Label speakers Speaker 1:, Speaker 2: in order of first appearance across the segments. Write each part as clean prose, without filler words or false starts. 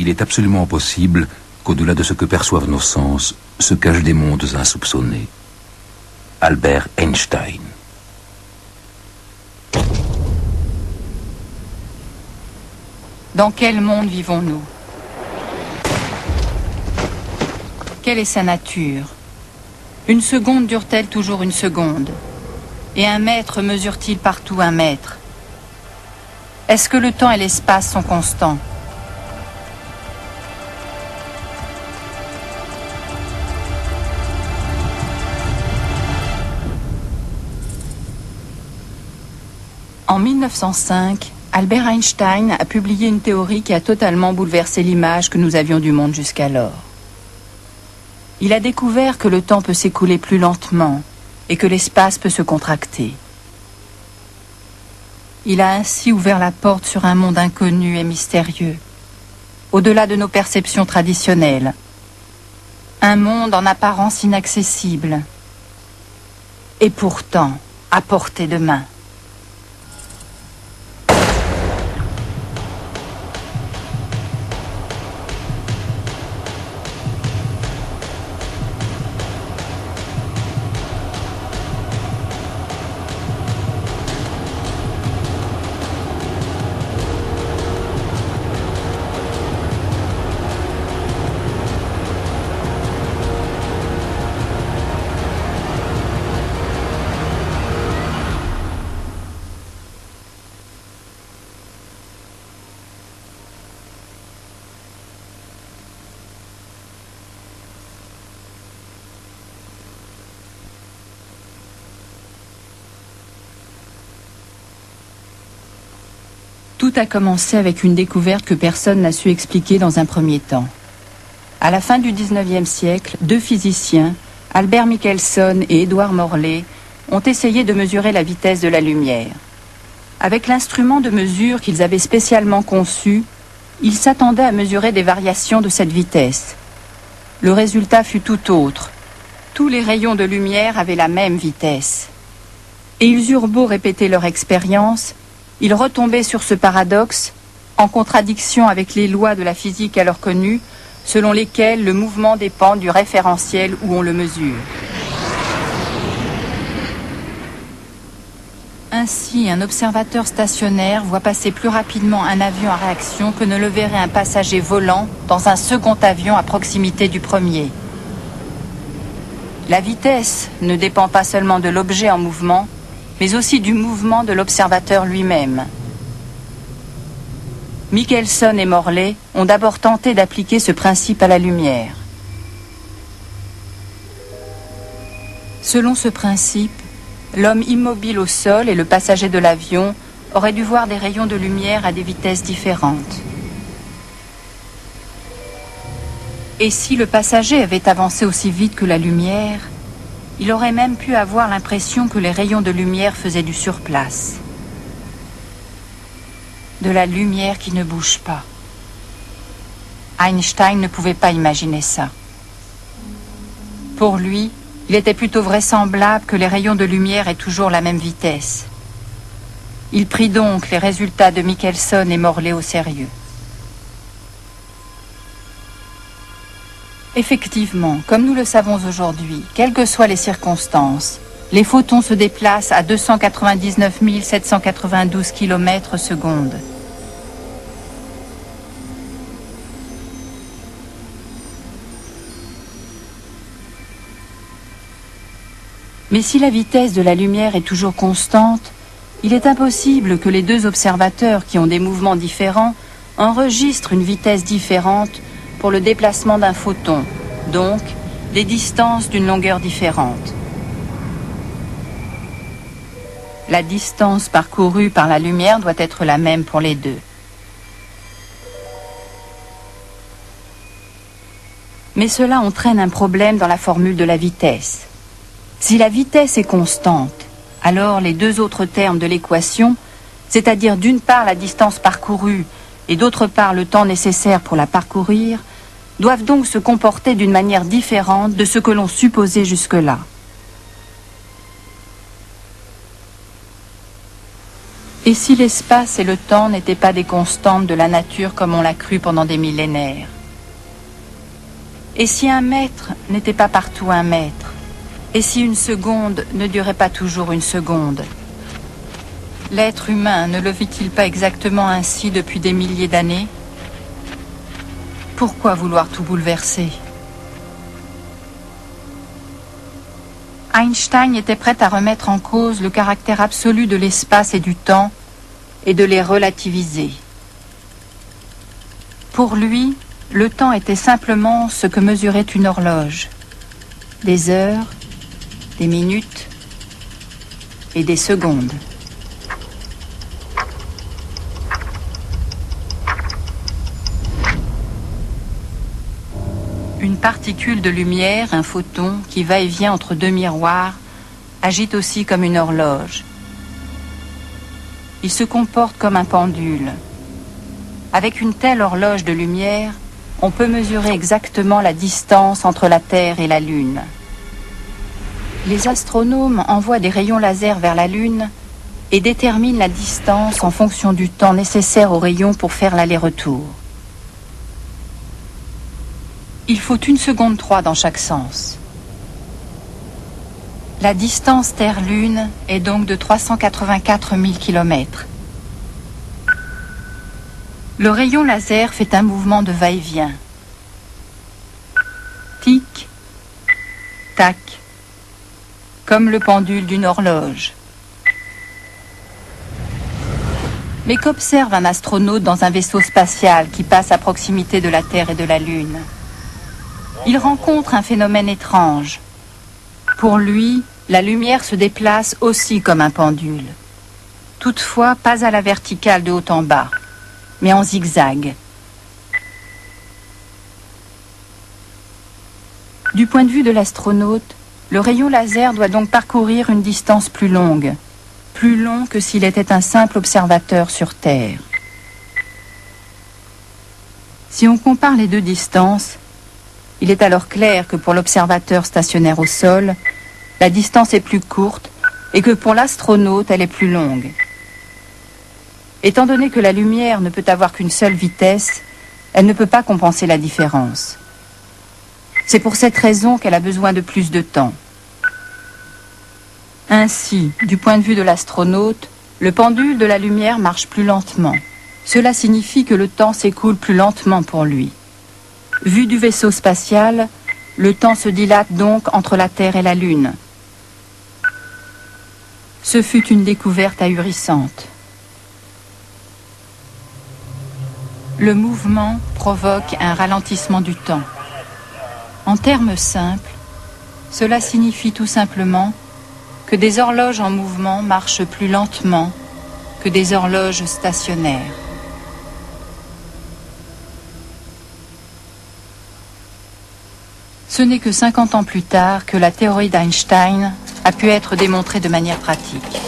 Speaker 1: il est absolument possible qu'au-delà de ce que perçoivent nos sens se cachent des mondes insoupçonnés. Albert Einstein.
Speaker 2: Dans quel monde vivons-nous? Quelle est sa nature? Une seconde dure-t-elle toujours une seconde? Et un mètre mesure-t-il partout un mètre? Est-ce que le temps et l'espace sont constants? En 1905, Albert Einstein a publié une théorie qui a totalement bouleversé l'image que nous avions du monde jusqu'alors. Il a découvert que le temps peut s'écouler plus lentement et que l'espace peut se contracter. Il a ainsi ouvert la porte sur un monde inconnu et mystérieux, au-delà de nos perceptions traditionnelles. Un monde en apparence inaccessible, et pourtant à portée de main. Tout a commencé avec une découverte que personne n'a su expliquer dans un premier temps. À la fin du XIXe siècle, deux physiciens, Albert Michelson et Édouard Morley, ont essayé de mesurer la vitesse de la lumière. Avec l'instrument de mesure qu'ils avaient spécialement conçu, ils s'attendaient à mesurer des variations de cette vitesse. Le résultat fut tout autre. Tous les rayons de lumière avaient la même vitesse. Et ils eurent beau répéter leur expérience, ils retombaient sur ce paradoxe, en contradiction avec les lois de la physique alors connues, selon lesquelles le mouvement dépend du référentiel où on le mesure. Ainsi, un observateur stationnaire voit passer plus rapidement un avion à réaction que ne le verrait un passager volant dans un second avion à proximité du premier. La vitesse ne dépend pas seulement de l'objet en mouvement, mais aussi du mouvement de l'observateur lui-même. Michelson et Morley ont d'abord tenté d'appliquer ce principe à la lumière. Selon ce principe, l'homme immobile au sol et le passager de l'avion auraient dû voir des rayons de lumière à des vitesses différentes. Et si le passager avait avancé aussi vite que la lumière, il aurait même pu avoir l'impression que les rayons de lumière faisaient du surplace. De la lumière qui ne bouge pas. Einstein ne pouvait pas imaginer ça. Pour lui, il était plutôt vraisemblable que les rayons de lumière aient toujours la même vitesse. Il prit donc les résultats de Michelson et Morley au sérieux. Effectivement, comme nous le savons aujourd'hui, quelles que soient les circonstances, les photons se déplacent à 299 792 km/s. Mais si la vitesse de la lumière est toujours constante, il est impossible que les deux observateurs qui ont des mouvements différents enregistrent une vitesse différente pour le déplacement d'un photon, donc des distances d'une longueur différente. La distance parcourue par la lumière doit être la même pour les deux. Mais cela entraîne un problème dans la formule de la vitesse. Si la vitesse est constante, alors les deux autres termes de l'équation, c'est-à-dire d'une part la distance parcourue et d'autre part le temps nécessaire pour la parcourir, doivent donc se comporter d'une manière différente de ce que l'on supposait jusque-là. Et si l'espace et le temps n'étaient pas des constantes de la nature comme on l'a cru pendant des millénaires? Et si un mètre n'était pas partout un mètre? Et si une seconde ne durait pas toujours une seconde? L'être humain ne le vit-il pas exactement ainsi depuis des milliers d'années? Pourquoi vouloir tout bouleverser? Einstein était prêt à remettre en cause le caractère absolu de l'espace et du temps et de les relativiser. Pour lui, le temps était simplement ce que mesurait une horloge. Des heures, des minutes et des secondes. Une particule de lumière, un photon, qui va et vient entre deux miroirs, agite aussi comme une horloge. Il se comporte comme un pendule. Avec une telle horloge de lumière, on peut mesurer exactement la distance entre la Terre et la Lune. Les astronomes envoient des rayons laser vers la Lune et déterminent la distance en fonction du temps nécessaire aux rayons pour faire l'aller-retour. Il faut 1 seconde 3 dans chaque sens. La distance Terre-Lune est donc de 384 000 km. Le rayon laser fait un mouvement de va-et-vient. Tic, tac, comme le pendule d'une horloge. Mais qu'observe un astronaute dans un vaisseau spatial qui passe à proximité de la Terre et de la Lune? Il rencontre un phénomène étrange. Pour lui, la lumière se déplace aussi comme un pendule. Toutefois, pas à la verticale de haut en bas, mais en zigzag. Du point de vue de l'astronaute, le rayon laser doit donc parcourir une distance plus long que s'il était un simple observateur sur Terre. Si on compare les deux distances, il est alors clair que pour l'observateur stationnaire au sol, la distance est plus courte et que pour l'astronaute, elle est plus longue. Étant donné que la lumière ne peut avoir qu'une seule vitesse, elle ne peut pas compenser la différence. C'est pour cette raison qu'elle a besoin de plus de temps. Ainsi, du point de vue de l'astronaute, le pendule de la lumière marche plus lentement. Cela signifie que le temps s'écoule plus lentement pour lui. Vu du vaisseau spatial, le temps se dilate donc entre la Terre et la Lune. Ce fut une découverte ahurissante. Le mouvement provoque un ralentissement du temps. En termes simples, cela signifie tout simplement que des horloges en mouvement marchent plus lentement que des horloges stationnaires. Ce n'est que 50 ans plus tard que la théorie d'Einstein a pu être démontrée de manière pratique.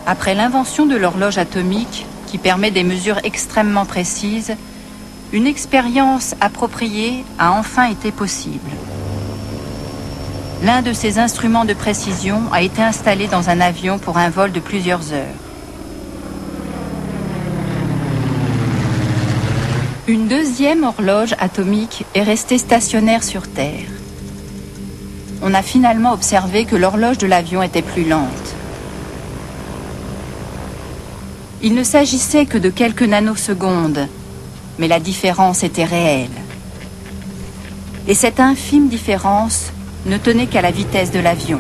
Speaker 2: Après l'invention de l'horloge atomique, qui permet des mesures extrêmement précises, une expérience appropriée a enfin été possible. L'un de ces instruments de précision a été installé dans un avion pour un vol de plusieurs heures. Une deuxième horloge atomique est restée stationnaire sur Terre. On a finalement observé que l'horloge de l'avion était plus lente. Il ne s'agissait que de quelques nanosecondes, mais la différence était réelle. Et cette infime différence ne tenait qu'à la vitesse de l'avion.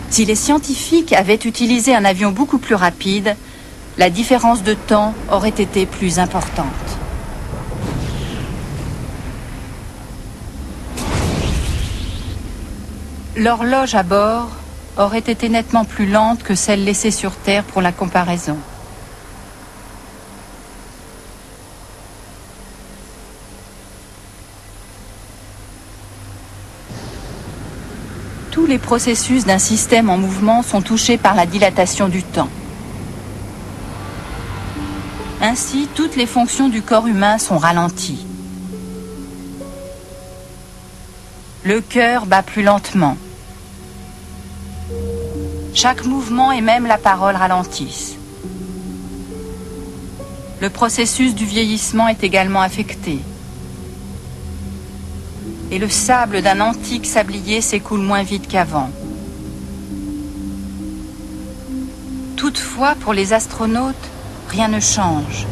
Speaker 2: Si les scientifiques avaient utilisé un avion beaucoup plus rapide, la différence de temps aurait été plus importante. L'horloge à bord aurait été nettement plus lente que celle laissée sur Terre pour la comparaison. Tous les processus d'un système en mouvement sont touchés par la dilatation du temps. Ainsi, toutes les fonctions du corps humain sont ralenties. Le cœur bat plus lentement. Chaque mouvement et même la parole ralentissent. Le processus du vieillissement est également affecté. Et le sable d'un antique sablier s'écoule moins vite qu'avant. Toutefois, pour les astronautes, rien ne change.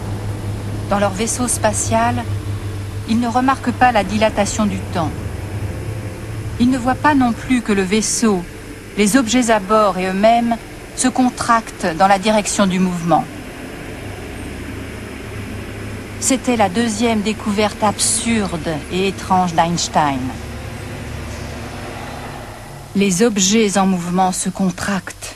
Speaker 2: Dans leur vaisseau spatial, ils ne remarquent pas la dilatation du temps. Ils ne voient pas non plus que le vaisseau, les objets à bord et eux-mêmes se contractent dans la direction du mouvement. C'était la deuxième découverte absurde et étrange d'Einstein. Les objets en mouvement se contractent.